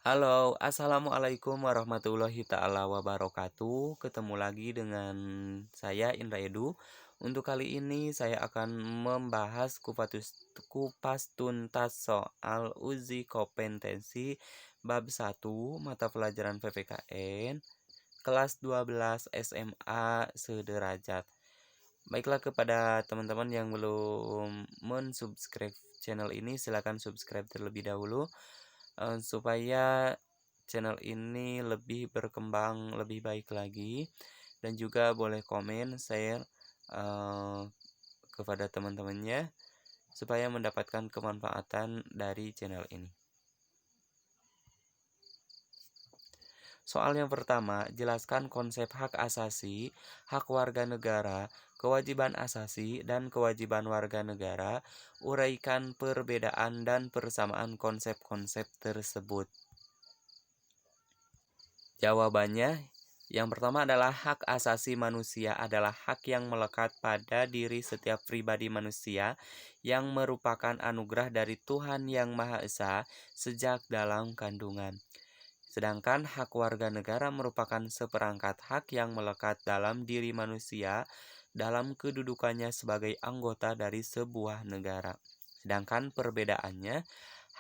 Halo, assalamualaikum warahmatullahi ta'ala wabarakatuh. Ketemu lagi dengan saya Indra Edu. Untuk kali ini saya akan membahas kupas tuntas soal uji kompetensi bab 1 mata pelajaran PPKN kelas 12 SMA sederajat. Baiklah, kepada teman-teman yang belum mensubscribe channel ini, silakan subscribe terlebih dahulu supaya channel ini lebih berkembang lebih baik lagi, dan juga boleh komen, share eh, kepada teman-temannya supaya mendapatkan kemanfaatan dari channel ini. Soal yang pertama, jelaskan konsep hak asasi, hak warga negara, kewajiban asasi, dan kewajiban warga negara. Uraikan perbedaan dan persamaan konsep-konsep tersebut. Jawabannya, yang pertama adalah hak asasi manusia adalah hak yang melekat pada diri setiap pribadi manusia yang merupakan anugerah dari Tuhan Yang Maha Esa sejak dalam kandungan. Sedangkan hak warga negara merupakan seperangkat hak yang melekat dalam diri manusia dalam kedudukannya sebagai anggota dari sebuah negara. Sedangkan perbedaannya,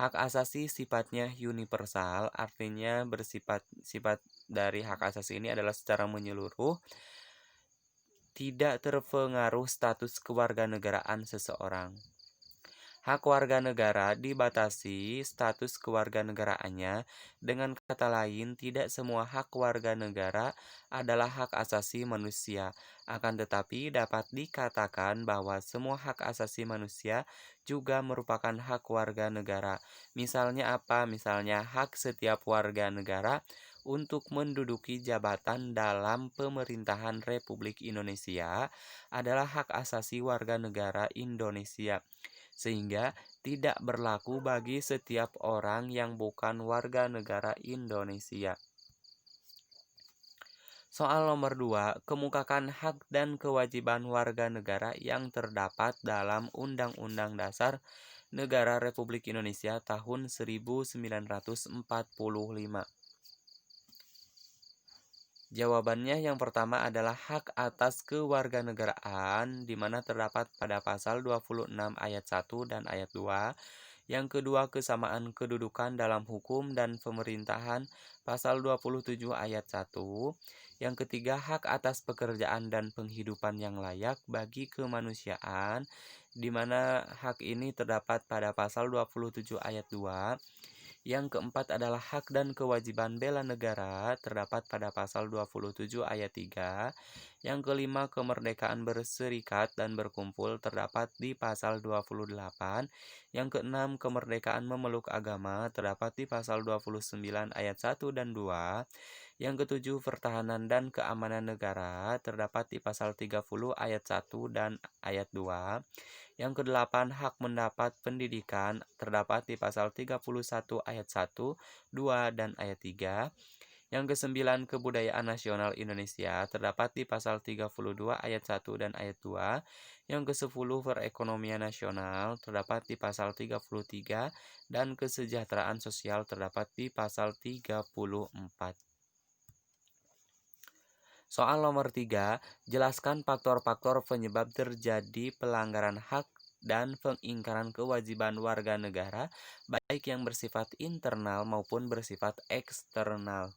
hak asasi sifatnya universal, artinya sifat dari hak asasi ini adalah secara menyeluruh, tidak terpengaruh status kewarganegaraan seseorang. Hak warga negara dibatasi status kewarganegaraannya. Dengan kata lain, tidak semua hak warga negara adalah hak asasi manusia. Akan tetapi dapat dikatakan bahwa semua hak asasi manusia juga merupakan hak warga negara. Misalnya apa? Misalnya hak setiap warga negara untuk menduduki jabatan dalam pemerintahan Republik Indonesia adalah hak asasi warga negara Indonesia, sehingga tidak berlaku bagi setiap orang yang bukan warga negara Indonesia. Soal nomor 2, kemukakan hak dan kewajiban warga negara yang terdapat dalam Undang-Undang Dasar Negara Republik Indonesia tahun 1945. Jawabannya, yang pertama adalah hak atas kewarganegaraan, di mana terdapat pada pasal 26 ayat 1 dan ayat 2. Yang kedua, kesamaan kedudukan dalam hukum dan pemerintahan, pasal 27 ayat 1. Yang ketiga, hak atas pekerjaan dan penghidupan yang layak bagi kemanusiaan, di mana hak ini terdapat pada pasal 27 ayat 2. Yang keempat adalah hak dan kewajiban bela negara, terdapat pada pasal 27 ayat 3. Yang kelima, kemerdekaan berserikat dan berkumpul, terdapat di pasal 28. Yang keenam, kemerdekaan memeluk agama, terdapat di pasal 29 ayat 1 dan 2. Yang ketujuh, pertahanan dan keamanan negara, terdapat di pasal 30 ayat 1 dan ayat 2. Yang kedelapan, hak mendapat pendidikan, terdapat di pasal 31 ayat 1, 2, dan ayat 3. Yang kesembilan, kebudayaan nasional Indonesia, terdapat di pasal 32 ayat 1 dan ayat 2. Yang kesepuluh, perekonomian nasional, terdapat di pasal 33, dan kesejahteraan sosial terdapat di pasal 34. Soal nomor 3, jelaskan faktor-faktor penyebab terjadi pelanggaran hak dan pengingkaran kewajiban warga negara, baik yang bersifat internal maupun bersifat eksternal.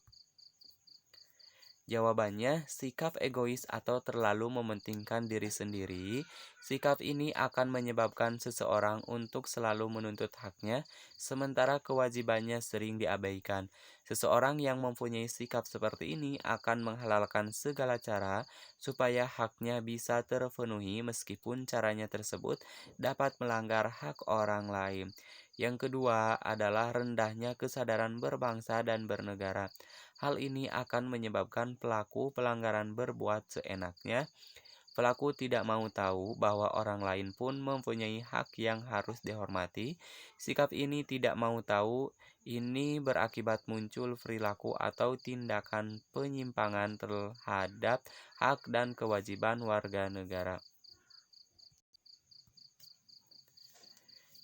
Jawabannya, sikap egois atau terlalu mementingkan diri sendiri. Sikap ini akan menyebabkan seseorang untuk selalu menuntut haknya, sementara kewajibannya sering diabaikan. Seseorang yang mempunyai sikap seperti ini akan menghalalkan segala cara supaya haknya bisa terpenuhi, meskipun caranya tersebut dapat melanggar hak orang lain. Yang kedua adalah rendahnya kesadaran berbangsa dan bernegara. Hal ini akan menyebabkan pelaku pelanggaran berbuat seenaknya. Pelaku tidak mau tahu bahwa orang lain pun mempunyai hak yang harus dihormati. Sikap ini tidak mau tahu ini berakibat muncul perilaku atau tindakan penyimpangan terhadap hak dan kewajiban warga negara.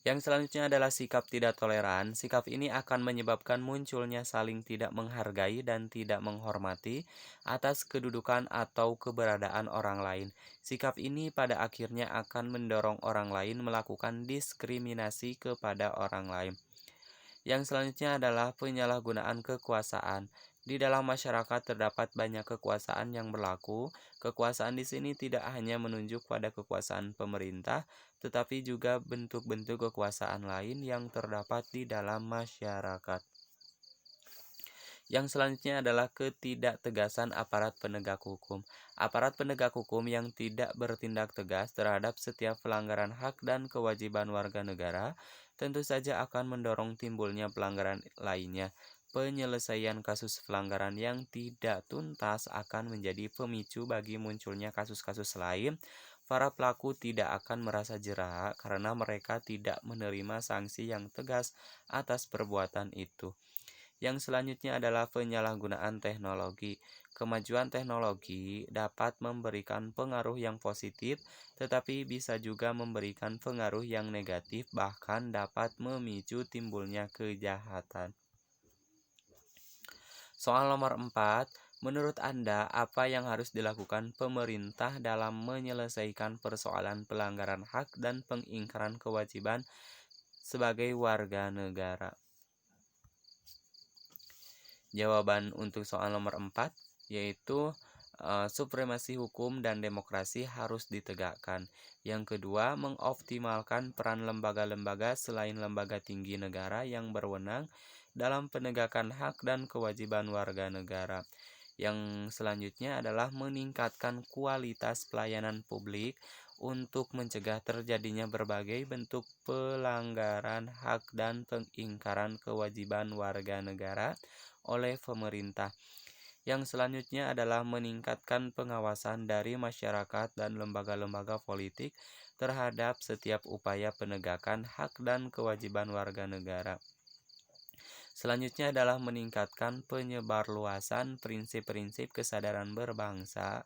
Yang selanjutnya adalah sikap tidak toleran. Sikap ini akan menyebabkan munculnya saling tidak menghargai dan tidak menghormati atas kedudukan atau keberadaan orang lain. Sikap ini pada akhirnya akan mendorong orang lain melakukan diskriminasi kepada orang lain. Yang selanjutnya adalah penyalahgunaan kekuasaan. Di dalam masyarakat terdapat banyak kekuasaan yang berlaku. Kekuasaan di sini tidak hanya menunjuk pada kekuasaan pemerintah, tetapi juga bentuk-bentuk kekuasaan lain yang terdapat di dalam masyarakat. Yang selanjutnya adalah ketidaktegasan aparat penegak hukum. Aparat penegak hukum yang tidak bertindak tegas terhadap setiap pelanggaran hak dan kewajiban warga negara tentu saja akan mendorong timbulnya pelanggaran lainnya. Penyelesaian kasus pelanggaran yang tidak tuntas akan menjadi pemicu bagi munculnya kasus-kasus lain. Para pelaku tidak akan merasa jera karena mereka tidak menerima sanksi yang tegas atas perbuatan itu. Yang selanjutnya adalah penyalahgunaan teknologi. Kemajuan teknologi dapat memberikan pengaruh yang positif, tetapi bisa juga memberikan pengaruh yang negatif, bahkan dapat memicu timbulnya kejahatan. Soal nomor 4, menurut Anda apa yang harus dilakukan pemerintah dalam menyelesaikan persoalan pelanggaran hak dan pengingkaran kewajiban sebagai warga negara? Jawaban untuk soal nomor 4 yaitu supremasi hukum dan demokrasi harus ditegakkan. Yang kedua, mengoptimalkan peran lembaga-lembaga selain lembaga tinggi negara yang berwenang dalam penegakan hak dan kewajiban warga negara. Yang selanjutnya adalah meningkatkan kualitas pelayanan publik untuk mencegah terjadinya berbagai bentuk pelanggaran hak dan pengingkaran kewajiban warga negara oleh pemerintah. Yang selanjutnya adalah meningkatkan pengawasan dari masyarakat dan lembaga-lembaga politik terhadap setiap upaya penegakan hak dan kewajiban warga negara. Selanjutnya adalah meningkatkan penyebarluasan prinsip-prinsip kesadaran berbangsa,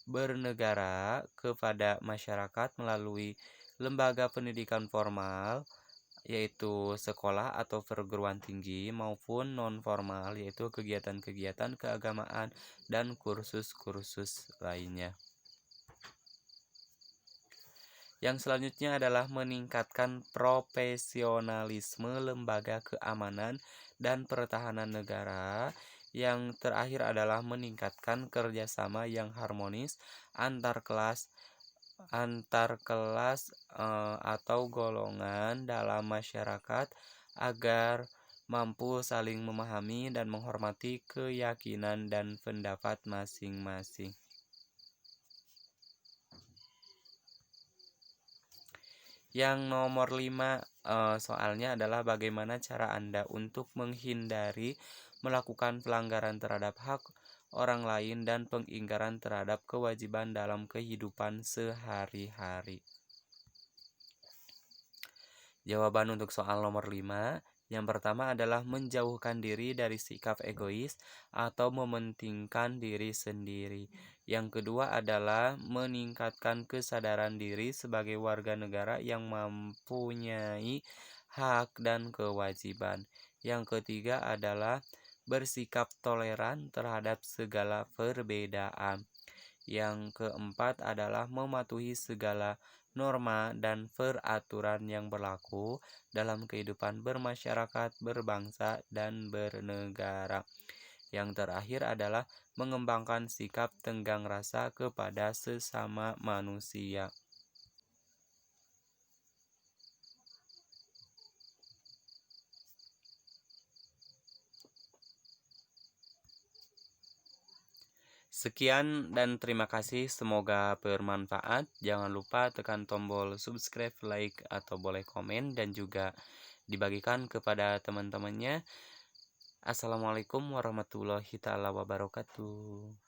bernegara kepada masyarakat melalui lembaga pendidikan formal, yaitu sekolah atau perguruan tinggi, maupun non-formal, yaitu kegiatan-kegiatan keagamaan dan kursus-kursus lainnya. Yang selanjutnya adalah meningkatkan profesionalisme lembaga keamanan dan pertahanan negara. Yang terakhir adalah meningkatkan kerjasama yang harmonis antar kelas atau golongan dalam masyarakat agar mampu saling memahami dan menghormati keyakinan dan pendapat masing-masing. Yang nomor 5 soalnya adalah bagaimana cara Anda untuk menghindari melakukan pelanggaran terhadap hak orang lain dan pengingkaran terhadap kewajiban dalam kehidupan sehari-hari. Jawaban untuk soal nomor 5, yang pertama adalah menjauhkan diri dari sikap egois atau mementingkan diri sendiri. Yang kedua adalah meningkatkan kesadaran diri sebagai warga negara yang mempunyai hak dan kewajiban. Yang ketiga adalah bersikap toleran terhadap segala perbedaan. Yang keempat adalah mematuhi segala norma dan peraturan yang berlaku dalam kehidupan bermasyarakat, berbangsa, dan bernegara. Yang terakhir adalah mengembangkan sikap tenggang rasa kepada sesama manusia. Sekian dan terima kasih, semoga bermanfaat. Jangan lupa tekan tombol subscribe, like, atau boleh komen dan juga dibagikan kepada teman-temannya. Assalamualaikum warahmatullahi wabarakatuh.